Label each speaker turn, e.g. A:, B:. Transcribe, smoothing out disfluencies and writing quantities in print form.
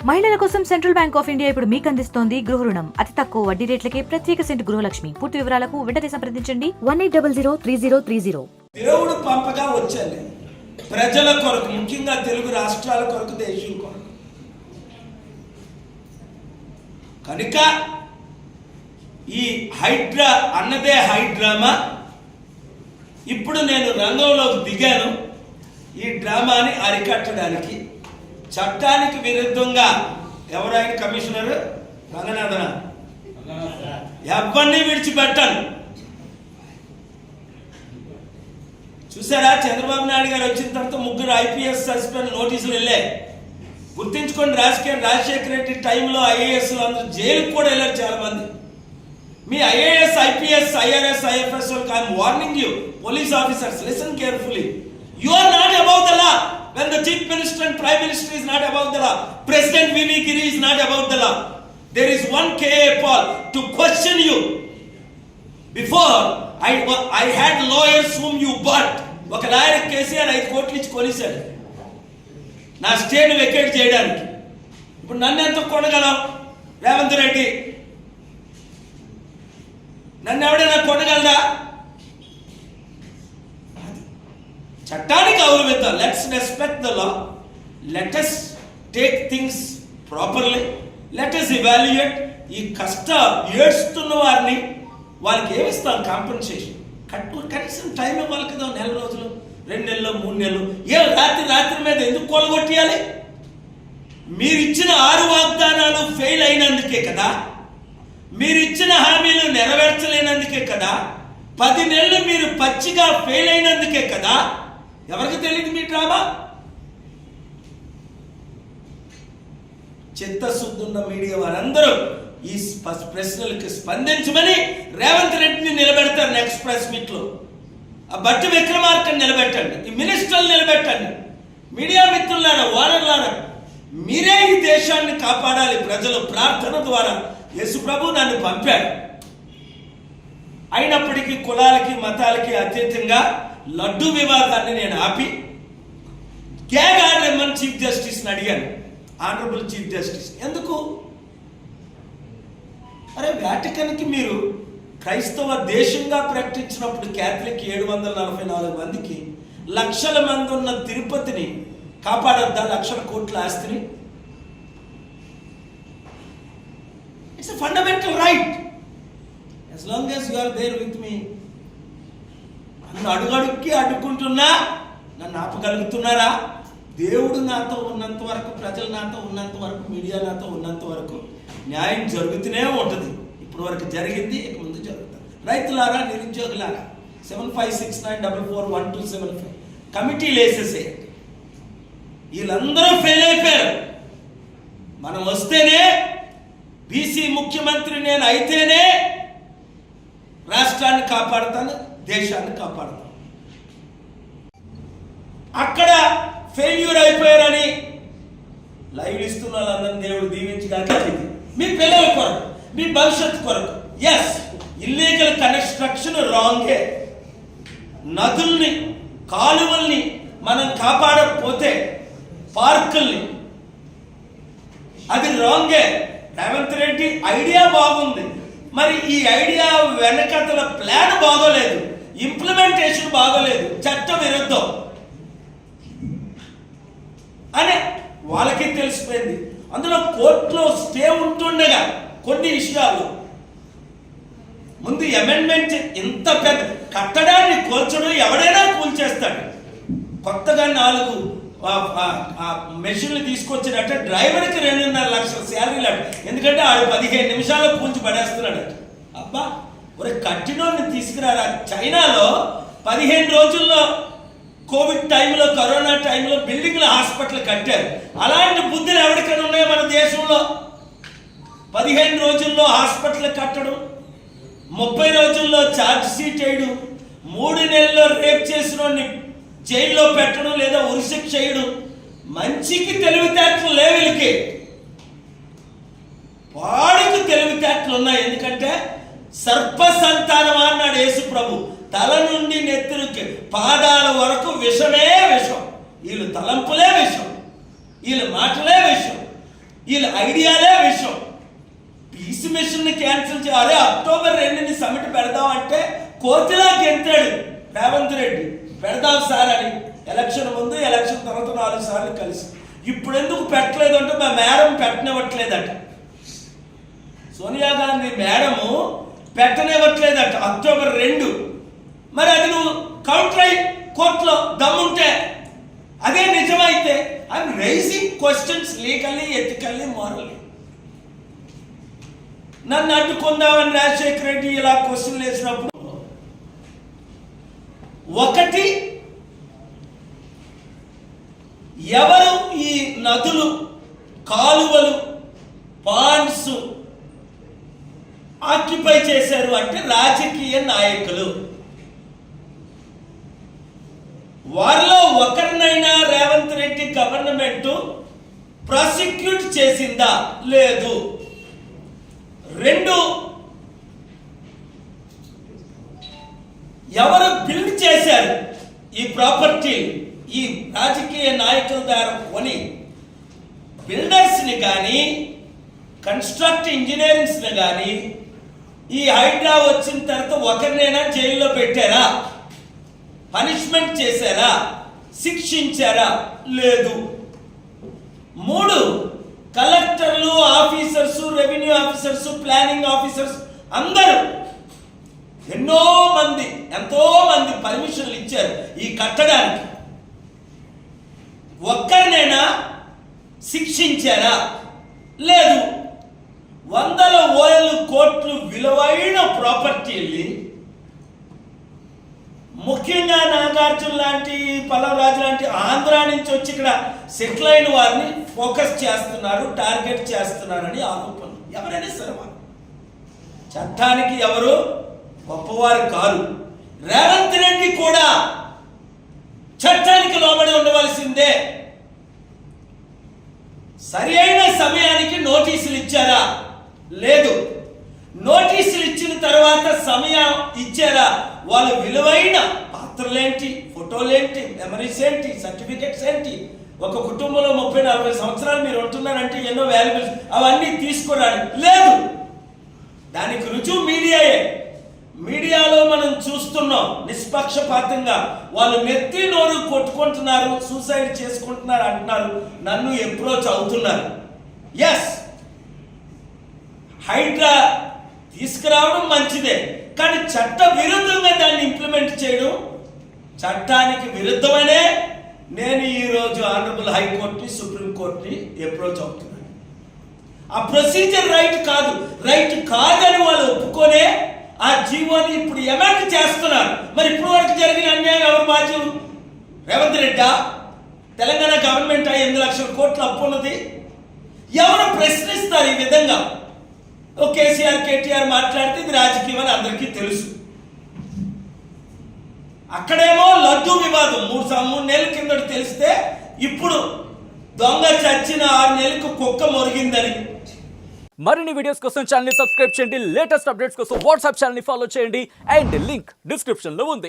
A: మహిళల కోసం central bank of India ఇప్పుడు మీకు అందిస్తోంది గృహ రుణం. అతి తక్కువ వడ్డీ రేట్లకే ప్రత్యేక సెంటు గృహలక్ష్మి. పూర్తి వివరాలకు వెంటనే సంప్రదించండి 18003030.
B: దేవుడు పంపగా వచ్చాను ప్రజల కొరకు, ముఖ్యంగా తెలుగు రాష్ట్రాల కొరకు, దేశం కొరకు. కనుక ఈ హైడ్రా అన్నదే హైడ్రామా. ఇప్పుడు నేను రంగంలోకి దిగాను ఈ డ్రామాని అరికట్టడానికి. చట్టానికి విరుద్ధంగా ఎవరైనా కమిషనర్ రంగనాథన ఎవరిని విడిచిపెట్టాను. చూసారా, చంద్రబాబు నాయుడు గారు వచ్చిన తర్వాత 3 IPS సస్పెండ్ నోటీసులు వెళ్ళాయి. గుర్తించుకోండి, రాజశేఖర రెడ్డి టైంలో IAS అందరూ జైలుకు కూడా వెళ్ళారు చాలా మంది. మీ IAS, IPS, IRS, IFS I'm warning you, police officers, listen carefully. You are not above the law. When the chief minister and prime minister is not above the law, President VV Giri is not above the law. There is one KA Paul to question you. Before I had lawyers whom you bought. ఒక lawyer KCR 5 కోట్లు ఇచ్చి కొనిశాడు నా state vacate చేయడానికి. ఇప్పుడు నన్ను ఎంత కొనగలం? రేవంత్ రెడ్డి నన్ను ఎవడైనా కొనగలరా? చట్టానికి గౌరవిద్దాం. Let's respect the law, let us take things properly, let us evaluate. ఈ ఏడుస్తున్న వారిని వాళ్ళకి ఏమిస్తాం కాంపెన్సేషన్? కనీసం టైం ఇవ్వాలి కదా, 4 రోజులు, 2 నెలలు, 3 నెలలు. రాత్రి మీద ఎందుకు కొలగొట్టియాలి? మీరిచ్చిన 6 వాగ్దానాలు ఫెయిల్ అయినందుకే కదా, మీరిచ్చిన హామీలు నెరవేర్చలేనందుకే కదా, 10 నెలలు మీరు పచ్చిగా ఫెయిల్ అయినందుకే కదా. ఎవరికి తెలియదు మీ డ్రామా? చిత్తశుద్ధి ఉన్న మీడియా వారందరూ ఈ ప్రశ్నలకు స్పందించమని రేవంత్ రెడ్డిని నిలబెడతారు నెక్స్ట్ ప్రెస్ మీట్ లో. ఆ బట్టి విక్రమార్కని నిలబెట్టండి, ఈ మినిస్టర్లు నిలబెట్టండి. మీడియా మిత్రులారా, ఓనర్లారా, మీరే ఈ దేశాన్ని కాపాడాలి. ప్రజలు ప్రార్థన ద్వారా యేసు ప్రభు నన్ను పంపాడు. అయినప్పటికీ కులాలకి మతాలకి అతీతంగా లడ్డు వివాదాన్ని నేను ఆపి గ్యాగ్ ఆర్డర్ ఇమ్మని చీఫ్ జస్టిస్ని అడిగాను. ఆనరబుల్ చీఫ్ జస్టిస్, ఎందుకు? అరే, వాటికన్కి మీరు క్రైస్తవ దేశంగా ప్రకటించినప్పుడు క్యాథలిక్ 744 మందికి, లక్షల మంది ఉన్న తిరుపతిని కాపాడొద్దా? లక్షల కోట్ల ఆస్తిని. It's a fundamental right. as long as you are there with me. నన్ను అడుగడుక్కి అడ్డుకుంటున్నా నన్ను ఆపగలుగుతున్నారా? దేవుడు నాతో ఉన్నంత వరకు, ప్రజలు నాతో ఉన్నంత వరకు, మీడియా నాతో ఉన్నంత వరకు న్యాయం జరుగుతూనే ఉంటుంది. ఇప్పటి వరకు జరిగింది, ఇక ముందు జరుగుతుంది. రైతులారా, నిరుద్యోగులారా, 7569441275 కమిటీలు వేసేసేయండి. వీళ్ళందరూ ఫెయిల్ అయిపోయారు. మనం వస్తేనే, బీసీ ముఖ్యమంత్రి నేను అయితేనే రాష్ట్రాన్ని కాపాడుతాను, దేశాన్ని కాపాడుతాను. అక్కడ ఫెయిల్యూర్ అయిపోయారని లైవ్ ఇస్తున్న వాళ్ళందరినీ దేవుడు దీవించగాక. మీ పిల్లల కొరకు, మీ భవిష్యత్తు కొరకు. ఎస్, ఇల్లీగల్ కన్స్ట్రక్షన్ రాంగే. నదుల్ని, కాలువల్ని మనం కాపాడకపోతే, పార్కుల్ని, అది రాంగే. రేవంత్ రెడ్డి ఐడియా బాగుంది, మరి ఈ ఐడియా వెనకతల ప్లాన్ బాగోలేదు, ఇంప్లిమెంటేషన్ బాగోలేదు, చట్ట విరుద్ధం అని వాళ్ళకి తెలిసిపోయింది. అందులో కోర్టులో స్టే ఉంటుండగా కొన్ని విషయాలు ముందు అమెండ్మెంట్, ఇంత పెద్ద కట్టడాన్ని కూల్చడం ఎవడైనా కూల్చేస్తాడు. కొత్తగా 4 మెషిన్లు తీసుకొచ్చినట్ట డ్రైవర్కి 2.5 లక్షల శాలరీలు అట. ఎందుకంటే ఆడు 15 నిమిషాల్లో కూల్చి పడేస్తున్నాడు. అబ్బా, ఒక కట్టినోడిని తీసుకురారా. చైనాలో 15 రోజుల్లో, కోవిడ్ టైంలో, కరోనా టైంలో బిల్డింగ్లు, హాస్పిటల్ కట్టారు. అలాంటి బుద్ధులు ఎవరికైనా ఉన్నాయో మన దేశంలో? 15 రోజుల్లో హాస్పిటల్ కట్టడం, 30 రోజుల్లో ఛార్జ్ షీట్ వేయడం, 3 నెలల్లో రేప్ చేసిన జైల్లో పెట్టడం లేదా ఉరిశిక్ష చేయడం. మంచికి తెలివితేటలు లేవులకి, వాడికి తెలివితేటలు ఉన్నాయి. ఎందుకంటే సర్ప సంతానం అన్నాడు యేసు ప్రభు. తల నుండి నెత్తురుకి పాదాల వరకు విషమే విషం. వీళ్ళు తలంపులే విషం, వీళ్ళ మాటలే విషం. వీళ్ళ ఐడియాలే విషయం. పీస్ మిషన్ ని క్యాన్సిల్ చేయాలి, అక్టోబర్ 2ని సమిట్ పెడదాం అంటే కోతిలా గెంతాడు రేవంత్ రెడ్డి. పెడదాం సార్ అని ఎలక్షన్ ముందు ఎలక్షన్ తర్వాత 4 సార్లు కలిసి. ఇప్పుడు ఎందుకు పెట్టలేదు అంటే మా మేడం పెట్టనివ్వట్లేదట. సోనియా గాంధీ మేడము పెట్టనివ్వట్లేదట అక్టోబర్ 2. మరి అది నువ్వు కౌంటర్ అయి కోర్టులో దమ్ముంటే, అదే నిజమైతే I'm raising questions legally, ethically, morally. నన్ను అడ్డుకుందామని రాజశేఖర రెడ్డి ఇలా క్వశ్చన్లు వేసినప్పుడు, ఒకటి, ఎవరు ఈ నదులు, కాలువలు, పాండ్స్ ఆక్యుపై చేశారు అంటే రాజకీయ నాయకులు. వారిలో ఒకరినైనా రేవంత్ రెడ్డి గవర్నమెంట్ ప్రాసిక్యూట్ చేసిందా? లేదు. 2, ఎవరు బిల్డ్ చేశారు ఈ ప్రాపర్టీ? ఈ రాజకీయ నాయకుల ద్వారా కొని బిల్డర్స్ ని కానీ, కన్స్ట్రక్ట్ ఇంజనీరింగ్స్ ని కానీ ఈ హైడ్రా వచ్చిన తర్వాత ఒకరినైనా జైల్లో పెట్టారా? పనిష్మెంట్ చేశారా? శిక్షించారా? లేదు. 3, కలెక్టర్లు, officers, revenue officers, planning officers అందరూ ఎంతో మంది పర్మిషన్లు ఇచ్చారు ఈ కట్టడానికి. ఒక్కరినైనా శిక్షించారా? లేదు. వందల కోట్లు విలువైన ప్రాపర్టీల్ని, ముఖ్యంగా నాగార్జున లాంటి, పల్లవరాజు లాంటి ఆంధ్ర నుంచి వచ్చి ఇక్కడ సెటిల్ అయిన వారిని ఫోకస్ చేస్తున్నారు, టార్గెట్ చేస్తున్నారని ఆరోపణలు. ఎవరైనా సరే చట్టానికి ఎవరు గొప్పవారు కారు. రేవంత్ రెడ్డి కూడా చట్టానికి లోబడి ఉండవలసిందే. సరి అయిన సమయానికి నోటీసులు ఇచ్చారా? లేదు. నోటీసులు ఇచ్చిన తర్వాత సమయం ఇచ్చారా? వాళ్ళు విలువైన పాత్రలేంటి, ఫోటోలేంటి, మెమరీస్ ఏంటి, సర్టిఫికెట్స్ ఏంటి, ఒక కుటుంబంలో 30-40 సంవత్సరాలు మీరు ఉంటున్నారంటే ఎన్నో వాల్యుబుల్స్, అవన్నీ తీసుకురాలి. లేదు. దానికి రుజువు మీడియాయే. మీడియాలో మనం చూస్తున్నాం నిష్పక్షపాతంగా వాళ్ళు నెత్తి నోరు కొట్టుకుంటున్నారు, సూసైడ్ చేసుకుంటున్నారు అంటున్నారు, నన్ను అప్రోచ్ అవుతున్నారు. ఎస్, హైడ్రా తీసుకురావడం మంచిదే, కానీ చట్ట విరుద్ధంగా దాన్ని ఇంప్లిమెంట్ చేయడం చట్టానికి విరుద్ధమనే నేను ఈరోజు ఆనరబుల్ హైకోర్టుని, సుప్రీంకోర్టుని అప్రోచ్ అవుతున్నాను. ఆ ప్రొసీజర్ రైట్ కాదని వాళ్ళు ఒప్పుకొనే ఆ జీవోని ఇప్పుడు ఎమెండ్ చేస్తున్నారు. మరి ఇప్పుడు వరకు జరిగిన అన్యాయం ఎవరు బాధ్యులు? రేవంత్ రెడ్డా? తెలంగాణ గవర్నమెంట్ 8 లక్షల కోట్ల అప్పు ఉన్నది. ఎవరు ప్రశ్నిస్తారు ఈ విధంగా? కేసీఆర్, కేటీఆర్ మాట్లాడితే ఇది రాజకీయం అని అందరికీ తెలుసు. అక్కడేమో లడ్డూ వివాదం 3 నెలల కిందట తెలిస్తే, ఇప్పుడు దొంగ చచ్చిన 6 నెలలకు కుక్క మొరిగిందని.
C: మరిన్ని వీడియోస్ కోసం ఛానల్ ని సబ్స్క్రైబ్ చేయండి, లేటెస్ట్ అప్డేట్స్ కోసం వాట్సాప్ ఛానల్ ని ఫాలో చేయండి, అండ్ లింక్ డిస్క్రిప్షన్ లో ఉంది.